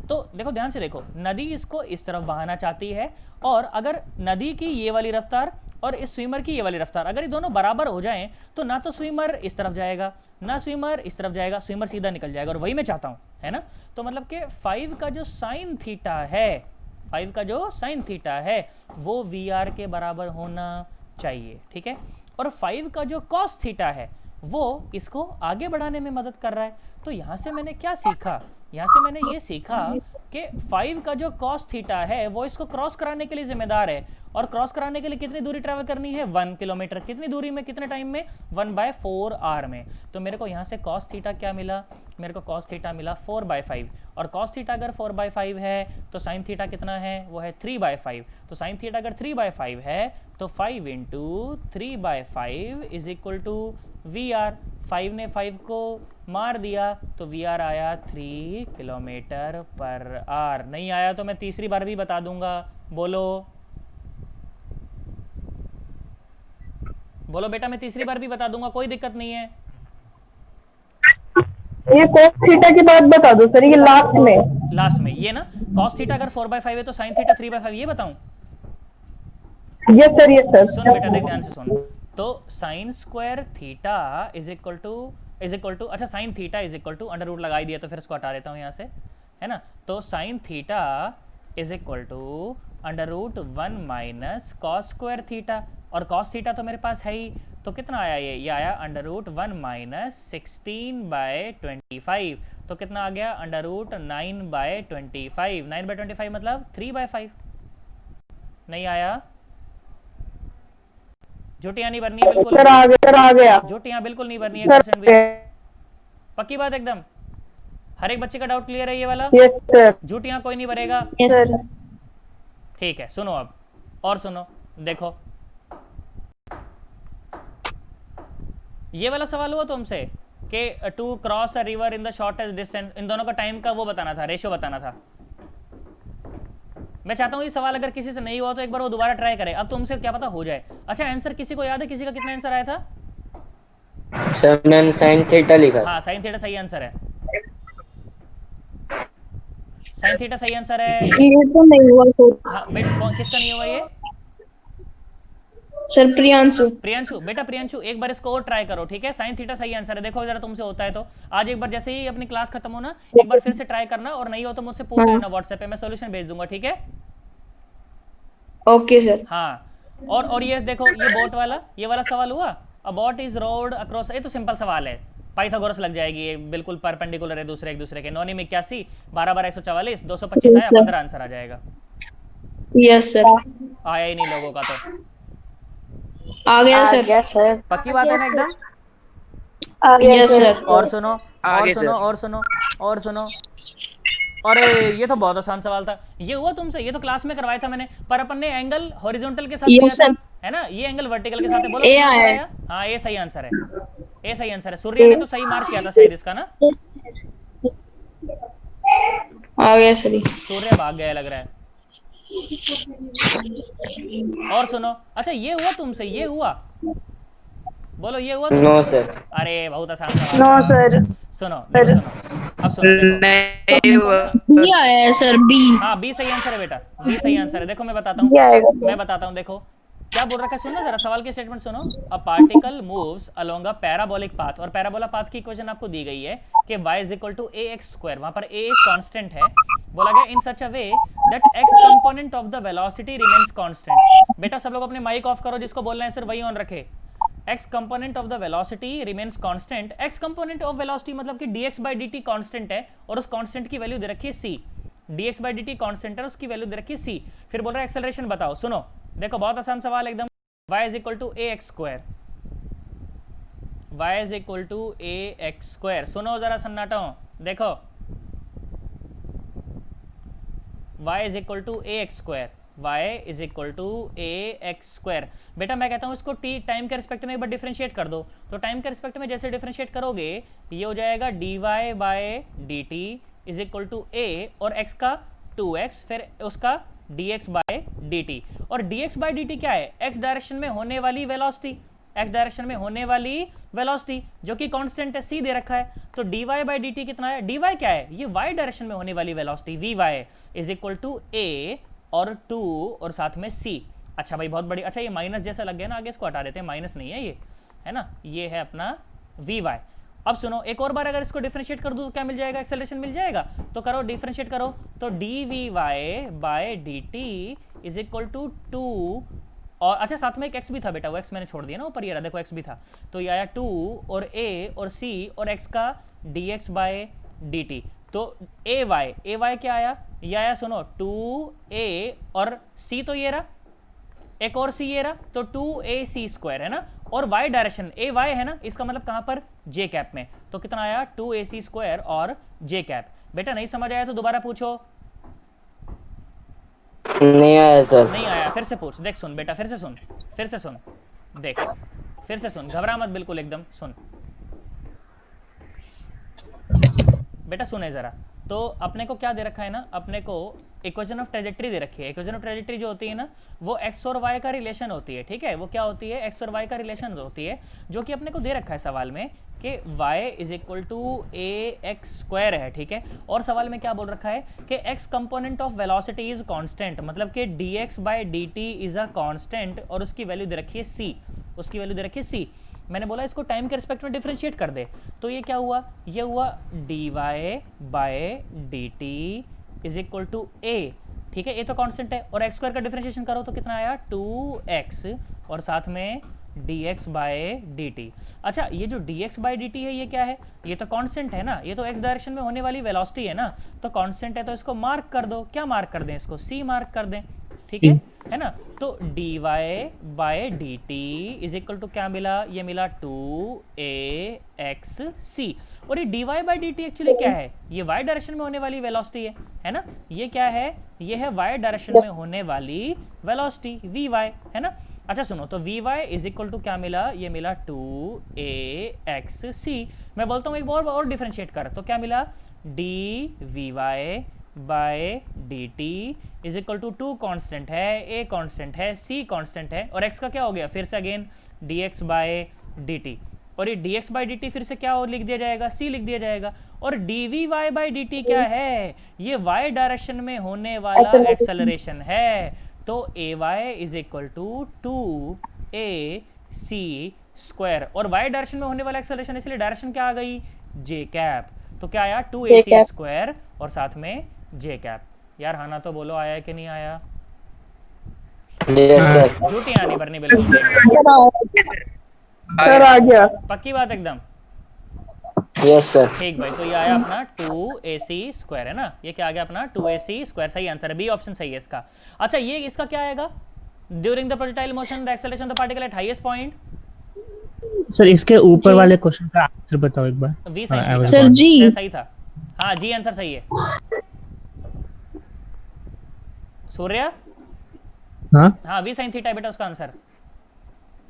तो देखो ध्यान से देखो, नदी इसको इस तरफ बहाना चाहती है और अगर नदी की ये वाली रफ्तार और इस स्विमर की ये वाली रफ्तार अगर ये दोनों बराबर हो जाएं तो ना तो स्विमर इस तरफ जाएगा ना स्विमर इस तरफ जाएगा, स्विमर सीधा निकल जाएगा, और वही मैं चाहता हूं, है ना। तो मतलब कि 5 का जो साइन थीटा है, 5 का जो साइन थीटा है वो VR के बराबर होना चाहिए, ठीक है। और 5 का जो cos थीटा है वो इसको आगे बढ़ाने में मदद कर रहा है। तो यहां से मैंने क्या सीखा, यहाँ से मैंने ये सीखा कि 5 का जो cos थीटा है वो इसको क्रॉस कराने के लिए जिम्मेदार है, और क्रॉस कराने के लिए कितनी दूरी ट्रैवल करनी है 1 किलोमीटर, कितनी दूरी में कितने टाइम में 1/4 आवर में। तो मेरे को यहाँ से cos थीटा क्या मिला, मेरे को cos थीटा मिला 4/5, और cos थीटा अगर 4/5 है तो sin थीटा कितना है, वो है 3/5। तो sin थीटा अगर 3/5 है तो 5 × 3/5 इज इक्वल टू VR। 5 ने 5 को मार दिया तो VR आया 3 किलोमीटर पर आवर। नहीं आया तो मैं तीसरी बार भी बता दूंगा, बोलो बोलो बेटा, मैं तीसरी बार भी बता दूंगा, कोई दिक्कत नहीं है। ये cos थीटा की बात बता दो सर, ये लास्ट में ये ना cos थीटा अगर 4/5 है तो sin थीटा 3/5, ये बताऊं? Yes sir. सुन बेटा देख ध्यान से सुन। तो sine square theta is equal to अच्छा sine theta is equal to under root लगा ही दिया तो फिर इसको हटा देता हूँ यहाँ से, है ना। तो sine theta is equal to under root 1 minus cos square theta, और कॉस थीटा तो मेरे पास है ही, तो कितना आया ये आया अंडर रूट 1 माइनस 16/25, तो कितना आ गया अंडर रूट 9/25। 9/25 मतलब 3/5। नहीं आया, झूठियां नहीं भरनी है बिल्कुल, सर आ गया झूठियां बिल्कुल नहीं भरनी है, क्वेश्चन भी पक्की बात एकदम। हर एक बच्चे का डाउट क्लियर है ये वाला? Yes sir. झूठियां कोई नहीं भरेगा, यस सर। ठीक है। सुनो अब और सुनो, देखो ये वाला सवाल हुआ तुमसे कि to cross a river in the shortest distance, इन दोनों का टाइम का वो बताना था, रेशियो बताना था। मैं चाहता हूँ ये सवाल अगर किसी से नहीं हुआ तो एक बार वो दोबारा ट्राई करे, अब तुमसे क्या पता हो जाए। अच्छा आंसर किसी को याद है, किसी का कितना आंसर आया था? सर मैंने साइन थीटा लिखा। हाँ साइन थीटा सही आंसर है, साइन थीटा सही आंसर है। ये तो नहीं हुआ सर। हाँ बेटा किसका नहीं हुआ ये? सर प्रियांशु। प्रियांशु, बेटा प्रियांशु एक बार इसको और ट्राई करो, ठीक है। साइन थीटा सही आंसर है, देखो जरा तुमसे होता है तो आज एक बार जैसे ही अपनी क्लास खत्म हो ना एक बार फिर से ट्राई करना, और नहीं हो तो मुझसे पूछ लेना व्हाट्सएप पे, मैं सॉल्यूशन भेज दूंगा, ठीक है। Okay sir. हाँ और ये देखो ये बोट वाला, ये वाला सवाल हुआ, अ बोट इज रोड अक्रॉस, ये तो सिंपल सवाल है, पाइथागोरस लग जाएगी, ये बिल्कुल परपेंडिकुलर है दूसरे एक दूसरे के। 9 में 81, 12 12 144, 225 आया, 15 आंसर आ जाएगा। Yes sir. आया ही नहीं लोगों का तो आ गया सर। पक्की बात है ना एकदम? Yes sir. और सुनो और सुनो, अरे ये तो बहुत आसान सवाल था, ये हुआ तुमसे, ये तो क्लास में करवाया था मैंने, पर अपन ने एंगल हॉरिजॉन्टल के साथ लिया था, है ना, ये एंगल वर्टिकल के साथ है। बोलो A कितना आंसर आया। आया? हाँ ए सही आंसर है, ए सही आंसर है। सूर्य ने तो सही मार्क किया था शायद इसका ना, आ गया सर। सूर्य भाग गया लग रहा है। और सुनो, अच्छा ये हुआ तुमसे, ये हुआ, बोलो ये हुआ तुमसे? No sir. अरे बहुत आसान सवाल नो था। सर। सुनो देखो, सुनो अब सुनो, देखो नहीं देखो ना, B आया है सर, B। हाँ बी सही आंसर है बेटा, बी सही आंसर है। देखो मैं बताता हूँ, B आएगा मैं बताता हूँ, देखो क्या बोल रखा है, सुनो जरा सवाल की स्टेटमेंट सुनो। A particle moves along a parabolic path, और पैराबोला पाथ की इक्वेशन आपको दी गई है कि y is equal to a x square, वहां पर a एक कांस्टेंट है, बोला गया in such a way that x component of the velocity remains constant. बेटा सब लोग अपने माइक ऑफ करो, जिसको बोलना है सिर्फ वही ऑन रखे। x component of the velocity remains constant, x component of velocity मतलब कि dx by dt कांस्टेंट है, और उस कांस्टेंट की वैल्यू दे रखी है c, dx by dt constant है, उसकी वैल्यू दे रखी है c। फिर बोल रहा है एक्सेलरेशन बताओ। सुनो देखो बहुत आसान सवाल एकदम, y is equal to a x square, y is equal to a x square. सुनो जरा सन्नाटो, देखो y is equal to a x square, y is equal to a x square. बेटा मैं कहता हूँ इसको t टाइम के रिस्पेक्ट में एक बार डिफरेंशिएट कर दो, तो टाइम के रिस्पेक्ट में जैसे डिफरेंशिएट करोगे ये हो जाएगा dy by d t is equal to a, और x का 2x, फिर उसका dx बाय dt, और dx बाय dt क्या है? x डायरेक्शन में होने वाली वेलोसिटी, x डायरेक्शन में होने वाली वेलोसिटी जो कि कांस्टेंट है, c दे रखा है। तो dy बाय dt कितना है? dy क्या है? ये y डायरेक्शन में होने वाली velocity vy is equal to a और 2 और साथ में c। अच्छा भाई बहुत बढ़िया। अच्छा ये माइनस जैसा लग गया ना, आगे इसको हटा देते हैं, माइनस नहीं है ये, है ना, ये है अपना vy। अब सुनो एक और बार अगर इसको डिफरेंशिएट कर दूं तो क्या मिल जाएगा? एक्सेलरेशन मिल जाएगा। तो करो डिफरेंशिएट करो, तो d y by d t is equal to 2, और अच्छा साथ में एक x भी था बेटा, वो x मैंने छोड़ दिया ना ऊपर, ये रहा देखो x भी था, तो ये आया 2 और a और c और x का dx बाय dt। तो ए वाई क्या आया? ये आया सुनो 2a और c, तो ये रहा एक और c ये रहा, तो 2ac स्क्वायर है ना, और y डायरेक्शन ए वाई है ना, इसका मतलब कहां पर? j कैप में। तो कितना आया? 2ac स्क्वायर और j कैप। बेटा नहीं समझ आया तो दोबारा पूछो। नहीं आया सर। नहीं आया फिर से पूछ, देख सुन बेटा, फिर से सुन, फिर से सुन, देख फिर से सुन, घबरा मत बिल्कुल एकदम, सुन बेटा, सुने जरा। तो अपने को क्या दे रखा है ना, अपने को इक्वेशन ऑफ ट्रेजेक्टरी दे रखी है। इक्वेशन ऑफ ट्रेजेक्टरी जो होती है ना, वो x और y का रिलेशन होती है, ठीक है, वो क्या होती है? x और y का रिलेशन होती है, जो कि अपने को दे रखा है सवाल में कि y is equal to a x square है, ठीक है। और सवाल में क्या बोल रखा है कि x component of velocity is constant, मतलब कि dx by dt is a constant, और उसकी वैल्यू दे रखी है c, उसकी वैल्यू दे रखी है c। मैंने बोला इसको टाइम के रिस्पेक्ट में डिफरेंशिएट कर दे, तो ये क्या हुआ? ये हुआ dy by dt is equal to a, ठीक है, ये तो कांस्टेंट है, और x स्क्वायर का डिफरेंशिएशन करो तो कितना आया? 2x और साथ में dx बाय dt। अच्छा ये जो dx बाय dt है ये क्या है? ये तो कांस्टेंट है ना, ये तो x डायरेक्शन में होने वाली वेलोसिटी है ना, तो कांस्टेंट है तो इसको मार्क कर दो। क्या मार्क कर दें? इसको c मार्क कर दें, ठीक है ना। तो dy by dt is equal to क्या मिला? ये मिला 2ax c, और ये dy बाय dt एक्चुअली क्या है? ये y डायरेक्शन में होने वाली वेलोसिटी है ना, ये क्या है? ये है y डायरेक्शन में होने वाली वेलोसिटी vy, है ना। अच्छा सुनो, तो vy इज इक्वल टू क्या मिला? ये मिला 2ax c। मैं बोलता हूँ एक बार और डिफरेंशिएट कर, तो क्या मिला? dvy by d t is equal to 2 constant है, a कॉन्स्टेंट है, c कॉन्स्टेंट है, और x का क्या हो गया? फिर से अगेन dx बाय dt, और ये dx बाय dt फिर से क्या और लिख दिया जाएगा? c लिख दिया जाएगा। और dvy बाय dt क्या है? ये y डायरेक्शन में होने वाला एक्सेलरेशन है, तो ay is equal to 2ac square, और y डायरेक्शन में होने वाला एक्सेलरेशन, इसलिए डायरेक्शन क्या आ गई? j cap. तो क्या आया? 2ac स्क्वायर और साथ में j कैप। यार हाँ ना तो बोलो, आया है कि नहीं आया? झूठी आनी भरनी बिल्कुल भी एकदम। सर आ गया। पक्की बात एकदम? Yes sir. ठीक भाई, तो ये आया अपना 2ac स्क्वायर, है ना, ये क्या आ गया अपना? 2ac स्क्वायर, सही आंसर है, बी ऑप्शन सही है इसका। अच्छा ये इसका क्या आएगा? During the projectile motion the acceleration of the particle at highest point. Sir इसके ऊपर वाले क्वेश्चन का आंसर बताओ एक बार। वी साइन हाँ, थीटा सर जी सही था। हाँ जी आंसर सही है। सूर्या हाँ हाँ वी साइन थीटा बेटा उसका आंसर।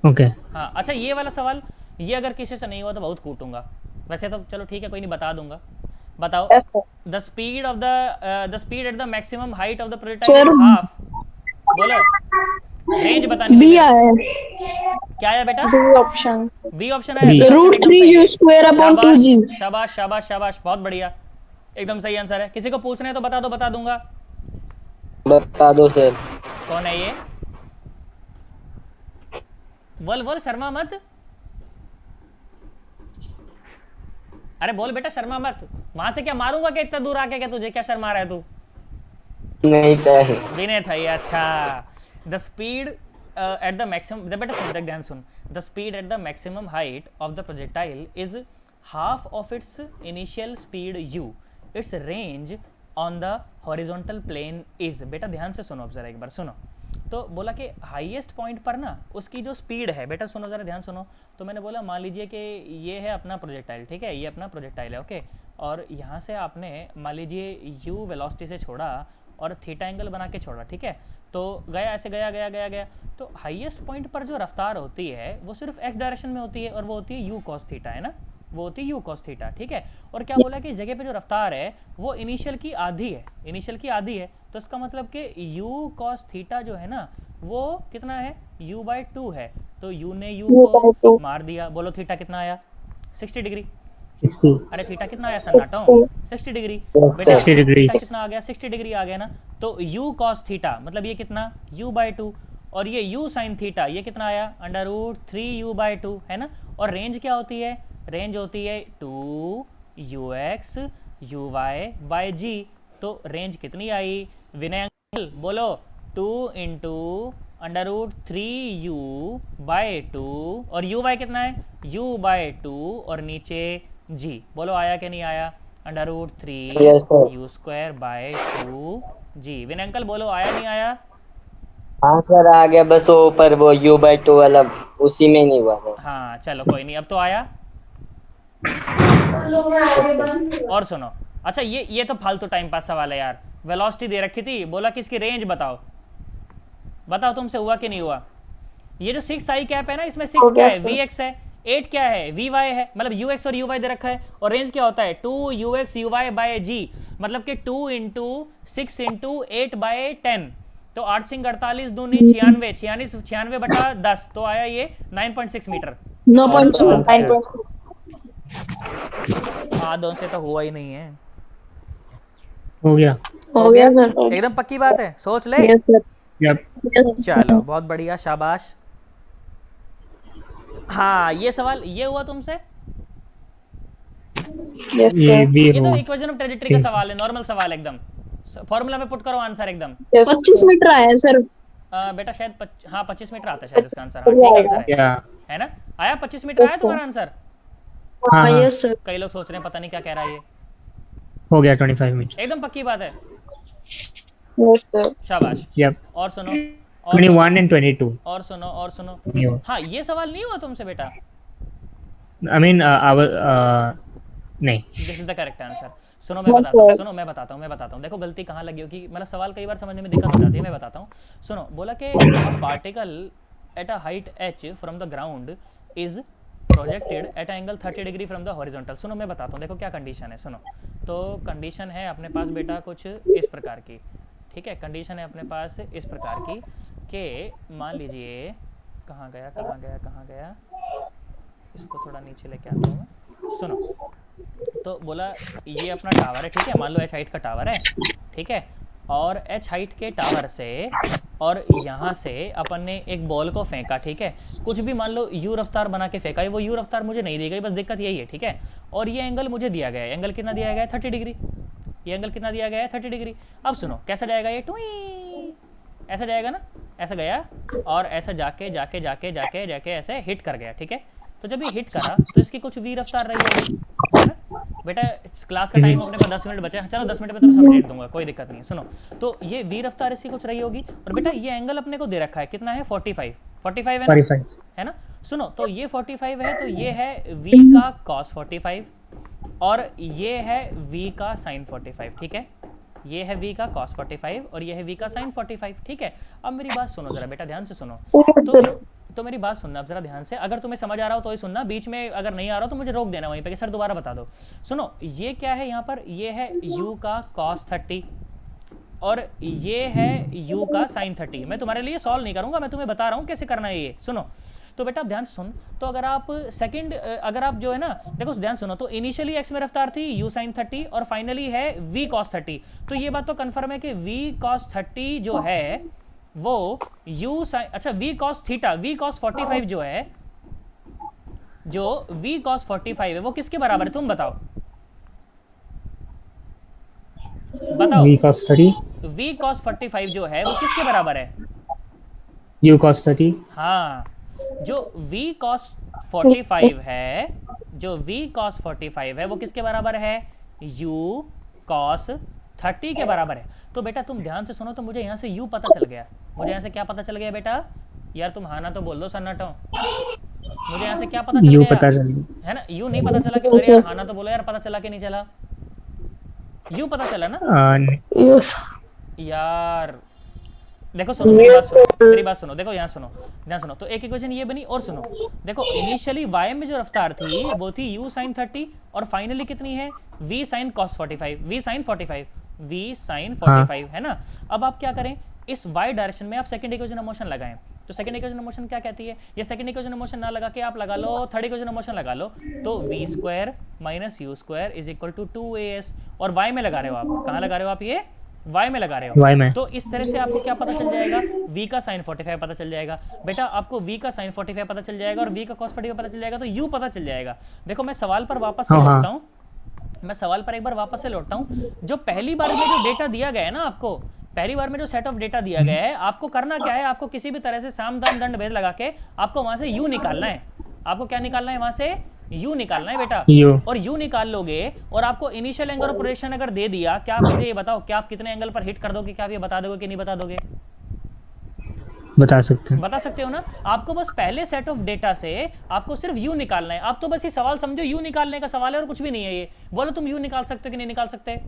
ओके हाँ अच्छा, ये वाला सवाल, ये अगर किसी से नहीं हुआ तो बहुत कूटूंगा, वैसे तो चलो ठीक है, कोई नहीं, बता दूंगा। बताओ, the speed at the maximum height of the projectile is half. बोलो, रेंज बतानी बी थी। आया क्या आया बेटा? ऑप्शन बी ऑप्शन है। B। √3u²/2g। शाबाश शाबाश शाबाश, बहुत बढ़िया, एकदम सही आंसर है। किसी को पूछना है तो बता दो, बता दूंगा। बता दो सर। कौन है ये? बोल बोल, शर्मा मत। अरे बोल बेटा, शर्मा मत। वहां से क्या मारूंगा क्या इतना दूर आके? क्या तुझे क्या शर्मा रहा है तू? नहीं सर। विनय था ये, अच्छा। The speed at the maximum, बेटा सुन, देख ध्यान सुन। The speed at the maximum height of the projectile is half of its initial speed u। Its range on the horizontal plane is. बेटा ध्यान से सुनो, अब जरा एक बार सुनो। तो बोला कि हाईएस्ट पॉइंट पर ना उसकी जो स्पीड है, बेटा सुनो जरा ध्यान सुनो। तो मैंने बोला मान लीजिए कि ये है अपना प्रोजेक्टाइल, ठीक है, ये अपना प्रोजेक्टाइल है, ओके। और यहाँ से आपने मान लीजिए u वेलोसिटी से छोड़ा और थीटा एंगल बना के छोड़ा, ठीक है। तो गया ऐसे, गया गया गया गया। तो हाईएस्ट पॉइंट पर जो रफ्तार होती है वो सिर्फ x डायरेक्शन में होती है, और वो होती है u cos थीटा, है ना, वो होती है u cos थीटा, ठीक है। और क्या बोला कि इस जगह पे जो रफ्तार है वो इनिशियल की आधी है, इनिशियल की आधी है। तो इसका मतलब कि u cos थीटा जो है ना वो कितना है? u/2 है। तो u ने u को मार दिया। बोलो थीटा कितना आया? 60 डिग्री। 60 अरे थीटा कितना आया सन्नाटो? 60 डिग्री। बेटा 60 डिग्री थीटा कितना आ गया? 60 डिग्री आ गया ना। तो u cos थीटा मतलब ये कितना? u/2। और ये u sin थीटा ये कितना आया? √3u/2, है ना। और रेंज क्या होती है? रेंज होती है 2ux uy/g। तो रेंज कितनी आई विनय अंकल? बोलो 2 × √3u/2, और uy कितना है? u/2 और नीचे g। बोलो आया कि नहीं आया? Yes, sir. √3u²/2g। विनय अंकल बोलो, आया नहीं आया? हाँ सर आ गया, बस वो ऊपर वो u/2 वाला उसी में नहीं हुआ सर। हाँ चलो कोई नहीं, अब तो आया। और सुनो, अच्छा ये तो फालतू टाइम पास सवाल है यार। वेलोसिटी दे रखी थी, बोला कि इसकी रेंज बताओ। बताओ तुमसे हुआ कि नहीं हुआ? ये जो 6i कैप है ना, इसमें 6 क्या है? vx है। 8 क्या है? vy है। मतलब ux और uy दे रखा है। और रेंज क्या होता है? 2ux uy/g, मतलब कि 2 × 6 × 8/10। तो 8 सिंह 48 दूनी 96, 96/10, तो आया ये 9.6 मीटर। 9.9। आधों से तो हुआ ही नहीं है। हो गया। हो गया सर। एकदम पक्की बात है, सोच ले। Yes sir. Yep. चलो बहुत बढ़िया, शाबाश। हाँ ये सवाल ये हुआ तुमसे। ये भी ये तो हो इक्वेशन ऑफ ट्रेजेक्टरी का सवाल है, नॉर्मल सवाल एकदम। फॉर्मूला में पुट करो आंसर एकदम। 25 मीटर आया है सर। बेटा शायद हाँ 25 मीटर आता है शायद इसका आंसर। हाँ ठीक आंसर है, क्या? है ना? आया 25 मीटर आया तुम्हारा आंसर। हाँ हाँ यस सर। कई लोग सोच रहे हैं पता नहीं क्या कह रहा है ये। हो गया 25 मिनट। एकदम पक्की बात है, यस सर। शाबाश। Yep. और सुनो, 21 and 22. और सुनो, और सुनो। नहीं हुआ। हाँ ये सवाल नहीं हुआ तुमसे बेटा। I mean नहीं। This is the correct answer. सुनो मैं बताता हूँ, सुनो मैं बताता हूँ। देखो गलती कहाँ लगी होगी, मतलब सवाल कई बार समझने में दिक्कत हो जाती है। मैं बताता हूँ, सुनो। बोला कि particle at a height h from the ground is projected at angle 30 degree from the horizontal. सुनो मैं बताता हूँ, देखो क्या कंडीशन है, सुनो। तो कंडीशन है अपने पास बेटा कुछ इस प्रकार की, ठीक है। कंडीशन है अपने पास इस प्रकार की कि मान लीजिए, कहाँ गया, इसको थोड़ा नीचे लेके आता हूँ मैं। सुनो, तो बोला ये अपना टावर है, ठीक है। मान लो h हाइट का टावर है, ठीक है। और h हाइट के टावर से और यहाँ से अपन ने एक बॉल को फेंका, ठीक है। कुछ भी मान लो u रफ्तार बना के फेंका है, वो u रफ्तार मुझे नहीं दी गई, बस दिक्कत यही है, ठीक है। और ये एंगल मुझे दिया गया है, एंगल कितना दिया गया है? 30 डिग्री। ये एंगल कितना दिया गया है? 30 डिग्री। अब सुनो कैसा जाएगा ये? टुई ऐसा जाएगा ना, ऐसा गया और ऐसा जाके ऐसे हिट कर गया, ठीक है। तो जब ये हिट करा तो इसकी कुछ v रफ्तार रही होगी, है ना बेटा। क्लास का टाइम अपने पास 10 मिनट बचे हैं, चलो 10 मिनट में तो समझ दूंगा, कोई दिक्कत नहीं है। सुनो, तो ये v रफ्तार इसकी कुछ रही होगी। और बेटा ये एंगल अपने को दे रखा है, कितना है? 45 है ना, 45 है ना। सुनो, तो ये 45 है, तो ये है v का cos 45 और ये है v का sin 45, ठीक है। ये है v का cos 45 और ये है v का sin 45, ठीक है। अब मेरी बात सुनो जरा बेटा, ध्यान से सुनो। तो तो मेरी बात सुनना अब जरा ध्यान से, अगर तुम्हें समझ आ रहा हो तो ही सुनना, बीच में अगर नहीं आ रहा हो तो मुझे रोक देना वहीं पे कि सर दोबारा बता दो। सुनो, ये क्या है यहाँ पर, ये है u का cos 30 और ये है u का sin 30। मैं तुम्हारे लिए सॉल्व नहीं करूंगा, मैं तुम्हें बता रहा हूँ कैसे करना है ये। सुनो तो बेटा ध्यान सुन, तो अगर आप सेकंड, अगर आप जो है ना, देखो ध्यान सुनो, तो इनिशियली x में रफ्तार थी u sin 30 और फाइनली है v cos 30। तो ये बात तो कंफर्म है कि v cos 30 जो है वो u sin, अच्छा v cos theta, v cos 45 जो है, जो v cos 45 है वो किसके बराबर है, तुम बताओ बताओ। v cos 30 v cos 45 जो है वो किसके बराबर है, u cos 30। हाँ, जो v cos 45 है, जो v cos 45 है वो किसके बराबर है, u cos 30 के बराबर है। तो बेटा तुम ध्यान से सुनो, तो मुझे यहाँ से u पता चल गया, मुझे यहाँ से क्या पता चल गया बेटा, यार तुम हाँ ना तो बोल दो सन्नाटो, मुझे यहाँ से क्या पता चल u गया, पता चल गया। है ना, u नहीं पता चला कि, अरे यार हाँ ना तो बोलो यार, पता चला कि नहीं चला, u पता चला ना यस यार। देखो सुनो मेरी बात सुनो, मेरी बात सुनो, देखो यहाँ सुनो, ध्यान सुनो, तो एक इक्वेशन ये बनी, और सुनो देखो इनिशियली y में जो रफ्तार थी वो थी u sin 30 और फाइनली कितनी है v sin cos 45, v sin 45, v sin 45 है ना। अब आप क्या करें, इस y डायरेक्शन में आप सेकंड इक्वेशन ऑफ मोशन लगाएं। तो सेकंड इक्वेशन ऑफ मोशन क्या कहती है, ये सेकंड इक्वेशन ऑफ मोशन ना लगा के आप लगा लो थर्ड इक्वेशन ऑफ मोशन लगा लो, तो v square minus u square is equal to 2as, और y में लगा रहे हो आप, कहाँ लगा रहे हो आप, ये y में लगा रहे हो, y में। तो इस तरह से आपको क्या पता चल जाएगा, v का sin 45 पता चल जाएगा। बेटा आपको v का sin 45 पता चल जाएगा और v का cos 45 पता चल जाएगा, तो u पता चल जाएगा। देखो मैं सवाल पर वापस से लौटता हूँ, मैं सवाल पर एक बार वापस से लौटता हूँ। जो पहली बार में जो डेटा दिया गया है ना आपको, पहली बार में जो सेट ऑफ डेटा दिया गया है, आपको करना क्या है, आपको किसी भी तरह से साम दाम दंड भेद लगा के आपको वहां से u निकालना है। आपको क्या निकालना है, वहां से u निकालना है बेटा। u। और u निकाल लोगे और आपको इनिशियल एंगल ऑफ प्रोजेक्शन अगर दे दिया, क्या आप मुझे ये बताओ, क्या आप कितने एंगल पर हिट कर दोगे, क्या आप ये बता दोगे कि नहीं बता दोगे, बता सकते हैं। बता सकते हो ना। आपको बस पहले सेट ऑफ डेटा से आपको सिर्फ u निकालना है। आप तो बस ये सवाल समझो, u निकालने का सवाल है और कुछ भी नहीं है। ये बोलो तुम u निकाल सकते हो कि नहीं निकाल सकते,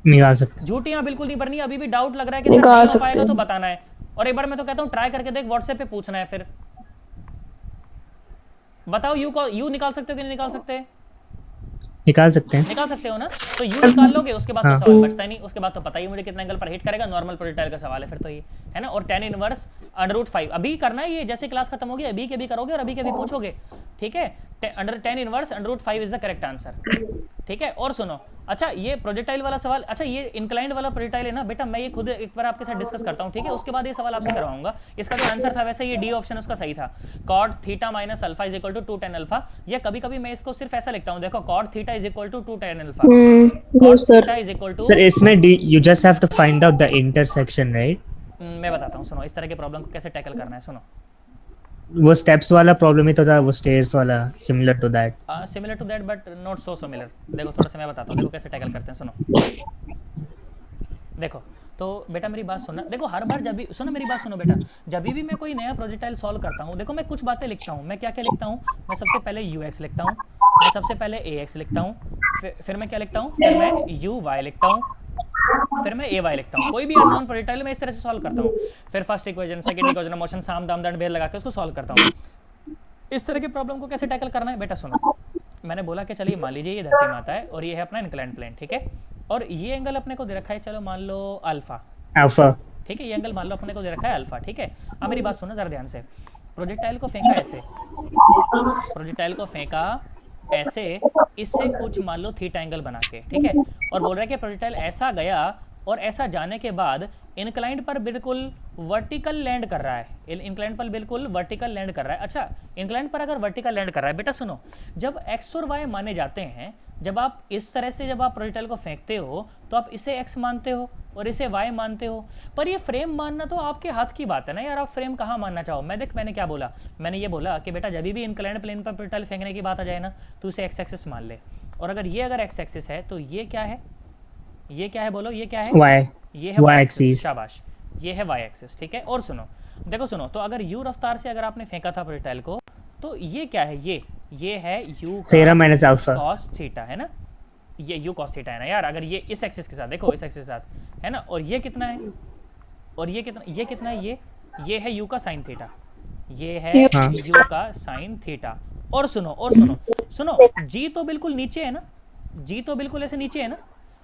निकाल सकते हैं। झूठी यहाँ बिल्कुल नहीं भरनी। अभी भी डाउट लग रहा है कि सर नहीं हो पाएगा तो बताना है, और एक बार मैं तो कहता हूँ ट्राई करके देख, व्हाट्सएप पे पूछना है, फिर बताओ u निकाल सकते हो कि नहीं निकाल सकते, निकाल सकते हैं। निकाल सकते हो ना। तो u निकाल लोगे, उसके बाद तो सवाल बचता ही नहीं, उसके बाद तो पता ही मुझे कितना एंगल पर हिट करेगा, नॉर्मल प्रोजेक्टाइल का सवाल है फिर तो ये, है ना। और tan इनवर्स √5 अभी करना है, ये जैसे क्लास खत्म होगी अभी के भी करोगे और अभी के भी पूछोगे, ठीक है। tan inverse √5 is the correct answer, ठीक है। और सुनो, अच्छा ये प्रोजेक्टाइल वाला सवाल, अच्छा ये इंक्लाइंड वाला प्रोजेक्टाइल है ना बेटा, मैं ये खुद एक बार आपके साथ डिस्कस करता हूँ, ठीक है। उसके बाद ये सवाल आपसे करवाऊंगा। इसका जो आंसर था वैसे ये डी ऑप्शन उसका सही था, cot theta minus alpha is equal to 2 tan alpha. या कभी कभी मैं इसको सिर्फ ऐसा लिखता हूँ, देखो cot theta is equal to 2 tan alpha, cot theta is equal to, sir इसमें you just have to find out the intersection, right? मैं बताता हूँ, सुनो इस तरह के प्रॉब्लम को कैसे टैकल करना है। सुनो वो स्टेप्स वाला प्रॉब्लम ही तो था, वो स्टेयर्स वाला, similar to that. Similar to that but not so similar. देखो थोड़ा सा मैं बताता हूँ, देखो कैसे टैकल करते हैं। सुनो देखो, तो बेटा मेरी बात सुनना, देखो हर बार जब भी, सुनो मेरी बात सुनो बेटा, जब भी मैं कोई नया प्रोजेक्टाइल सॉल्व करता हूँ, देखो मैं कुछ बातें लिखता हूँ। मैं क्या क्या लिखता हूँ, मैं सबसे पहले ux लिखता हूँ, मैं सबसे पहले ax लिखता हूँ, फिर मैं क्या लिखता हूँ, फिर मैं uy लिखता हूँ, फिर मैं ay लिखता हूँ। कोई भी अननोन प्रोजेक्टाइल मैं इस तरह से सॉल्व करता हूँ। फिर first equation, second equation, motion, साम दाम दंड भेद लगा के उसको सॉल्व करता हूँ। इस तरह के प्रॉब्लम को कैसे टैकल करना है बेटा, सुनो मैंने बोला कि चलिए मान लीजिए ये धरती माता है और ये है अपना इंक्लाइंड प्लेन, ठीक है। और ये एंगल अपने को दे रखा है, चलो मान लो अल्फा, ठीक है। ये एंगल मान लो अपने को दे रखा है अल्फा, ठीक है। अब मेरी बात सुनो जरा ध्यान से, प्रोजेक्टाइल को फेंका ऐसे, प्रोजेक्टाइल को फेंका ऐसे, इससे कुछ मान लो थीटा एंगल बना के, ठीक है। और बोल रहा है कि प्रोजेक्टाइल ऐसा गया और ऐसा जाने के बाद इंक्लाइंड पर बिल्कुल वर्टिकल लैंड कर रहा है, इंक्लाइंड पर बिल्कुल वर्टिकल लैंड कर रहा है। अच्छा इंक्लाइंड पर अगर वर्टिकल लैंड कर रहा है बेटा, सुनो जब x और y माने जाते हैं, जब आप इस तरह से जब आप प्रोजेक्टाइल को फेंकते हो तो आप इसे x मानते हो और इसे y मानते हो, पर ये फ्रेम मानना तो आपके हाथ की बात है ना यार, आप फ्रेम कहाँ मानना चाहो। मैंने क्या बोला, मैंने ये बोला कि बेटा जब भी इंक्लाइंड प्लेन पर प्रोजेक्टाइल फेंकने की बात आ जाए ना, तो इसे x एक्सिस मान ले। और अगर ये अगर x एक्सिस है तो ये क्या है, ये क्या है बोलो, ये क्या है, y, ये है y एक्सिस, शाबाश, ये है y एक्सिस, ठीक है। और सुनो देखो, सुनो तो अगर u रफ्तार से अगर आपने फेंका था प्रोजेक्टाइल को, तो ये क्या है, ये है u theta minus alpha cos theta, है ना, ये u cos थीटा है ना यार। अगर ये इस एक्सिस के साथ देखो, इस एक्सिस के साथ है ना, और ये कितना है, और ये कितना है, ये है u का sin थीटा, ये है हाँ। u का साइन थीटा। और सुनो सुनो, g तो बिल्कुल नीचे है ना, g तो बिल्कुल ऐसे नीचे है ना।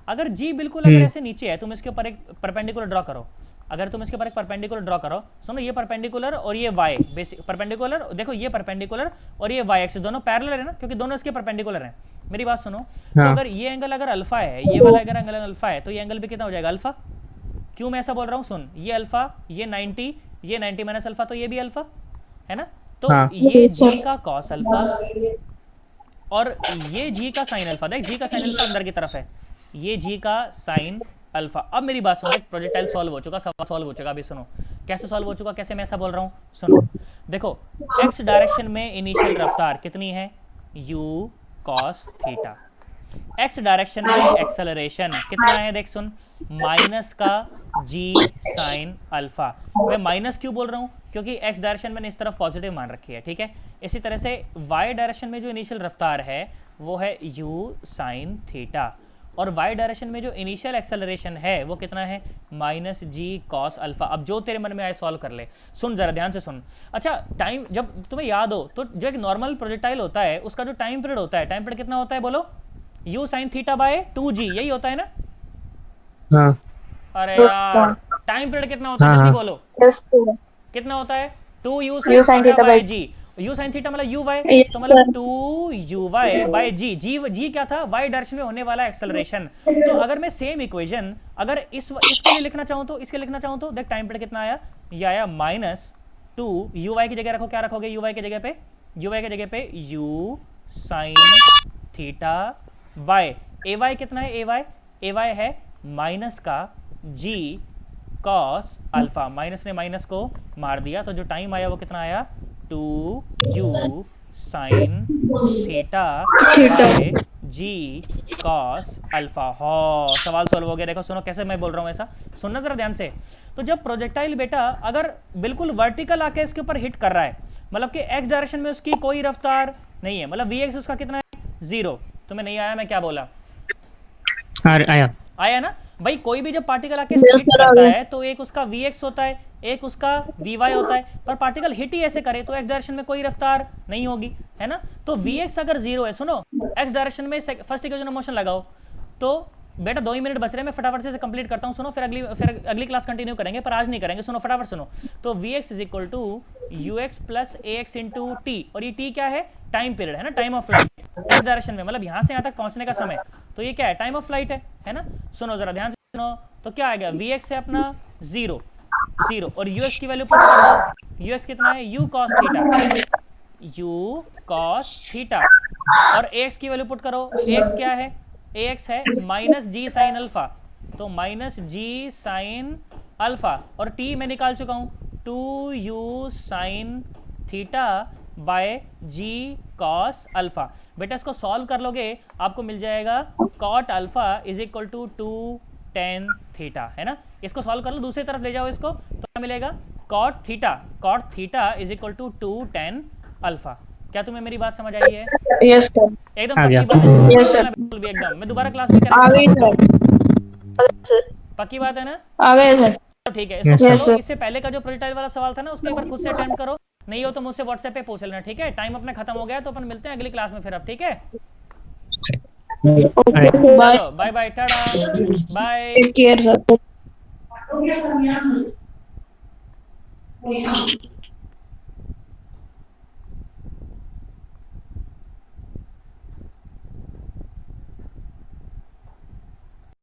अगर g बिल्कुल अगर ऐसे नीचे है, तुम इसके ऊपर एक परपेंडिकुलर ड्रॉ करो। अगर तुम इसके ऊपर एक परपेंडिकुलर ड्रॉ करो, सुनो ये परपेंडिकुलर और ये y बेसिक परपेंडिकुलर, देखो ये परपेंडिकुलर और ये y एक्सिस दोनों पैरेलल है ना, क्योंकि दोनों इसके परपेंडिकुलर हैं। मेरी बात सुनो, तो हाँ। अगर ये एंगल अगर अल्फा है, ये वाला अगर एंगल अल्फा है, तो ये एंगल भी कितना हो जाएगा? अल्फा। क्यों मैं ऐसा बोल रहा हूँ? सुन, ये अल्फा, ये 90, ये 90 माइनस अल्फा, तो ये भी अल्फा है ना। तो हाँ। ये g का कॉस अल्फा और ये g का साइन अल्फा। देख g का साइन अल्फा अंदर की तरफ है, ये g का साइन अल्फा। अब मेरी बात सुनो, प्रोजेक्टाइल सॉल्व हो चुका, सवाल सॉल्व हो चुका। अभी सुनो कैसे सॉल्व हो चुका, कैसे मैं ऐसा बोल रहा हूँ। सुनो देखो, x डायरेक्शन में इनिशियल रफ्तार कितनी है? u cos theta. x direction में एक्सेलरेशन कितना है? देख सुन, माइनस का g साइन अल्फा। मैं माइनस क्यों बोल रहा हूँ? क्योंकि x डायरेक्शन मैंने इस तरफ पॉजिटिव मान रखी है, ठीक है। इसी तरह से y डायरेक्शन में जो इनिशियल रफ्तार है वो है u साइन थीटा, और y डायरेक्शन में जो इनिशियल एक्सेलरेशन है वो कितना है? Minus g cos alpha. अब जो तेरे मन में आए सॉल्व कर ले। सुन जरा ध्यान से सुन। अच्छा, टाइम जब तुम्हें याद हो तो जो एक नॉर्मल प्रोजेक्टाइल होता है उसका जो टाइम पीरियड होता है, टाइम पीरियड कितना होता है बोलो? u sine theta bye 2g, यही होता है ना? हाँ। अरे यार, टाइम पीरियड कितना होता है? हाँ, जल्दी हाँ। बोलो, कितना होता है? 2u U sine sin theta theta by by g। u sine theta मतलब uy, Yes, तो मतलब sir. 2uy बाय g क्या था? y डायरेक्शन में होने वाला एक्सेलरेशन। तो अगर मैं सेम इक्वेशन अगर इसके लिए लिखना चाहूँ तो, इसके लिखना चाहूँ तो देख टाइम पीरियड कितना आया? ये आया माइनस 2 uy की जगह रखो, क्या रखोगे uy की जगह पे? uy की जगह पे u sine theta bye ay कितना है? ay है माइनस का g cos अल्फा। माइनस ने माइनस को मार दिया, तो जो टाइम आया वो कितना आया? 2u sine theta by g cos alpha. हो, सवाल सॉल्व हो गया। देखो सुनो कैसे मैं बोल रहा हूँ ऐसा, सुनना जरा ध्यान से। तो जब प्रोजेक्टाइल बेटा अगर बिल्कुल वर्टिकल आके इसके ऊपर हिट कर रहा है, मतलब कि x डायरेक्शन में उसकी कोई रफ्तार नहीं है, मतलब vx उसका कितना है? 0। तुम्हें नहीं आया मैं क्या बोला? आया ना भाई। कोई भी जब पार्टिकल आके हिट करता है तो एक उसका vx होता है, एक उसका vy होता है, पर पार्टिकल हिट ही ऐसे करे तो x डायरेक्शन में कोई रफ्तार नहीं होगी, है ना। तो vx अगर 0 है, सुनो x डायरेक्शन में फर्स्ट इक्वेशन ऑफ मोशन लगाओ। तो बेटा 2 ही मिनट बच रहे हैं, मैं फटाफट से कंप्लीट करता हूँ। सुनो फिर अगली क्लास कंटिन्यू करेंगे, पर आज नहीं करेंगे। सुनो फटाफट सुनो। तो vx is equal to ux plus ax into t, और ये t क्या है? टाइम पीरियड है ना, time of flight x direction में, मतलब यहाँ से यहाँ तक पहुँचने का समय। तो ये क्या है? टाइम ऑफ फ्लाइट है ना। सुनो जरा ध्यान से सुनो, तो क्या आ गया? vx है अपना 0 और ux की वैल्यू पुट कर दो। ux कितना है? u cos theta, u cos theta, और ax की वैल्यू पुट करो। ax क्या है? ax है माइनस g साइन अल्फा, तो माइनस g साइन अल्फा, और t मैं निकाल चुका हूँ 2u sine theta by g cos alpha. बेटा इसको सॉल्व कर लोगे आपको मिल जाएगा cot alpha is equal to 2 tan theta, है ना। इसको सॉल्व कर लो, दूसरी तरफ ले जाओ इसको, तो क्या मिलेगा? cot theta is equal to 2 tan alpha. क्या तुम्हें मेरी बात समझ आई है? यस सर, एकदम आ गया। पक्की बात है? Yes, sir. बिल्कुल भी एकदम। मैं दोबारा क्लास में आ गई करेंगे, सर, पक्की बात है ना? आ गए सर। तो ठीक है, Yes, इसको sir. Yes, करो। sir. इससे पहले का जो प्रोजेक्टाइल वाला सवाल था ना, उसको एक बार खुद से अटेम्प्ट करो, नहीं हो तो मुझसे व्हाट्सएप पे पूछ लेना, ठीक है। टाइम अपना खत्म हो गया, तो अपन मिलते हैं अगली क्लास में फिर अब, ठीक है। बाय, चलो bye bye, tata, bye. Take care sir.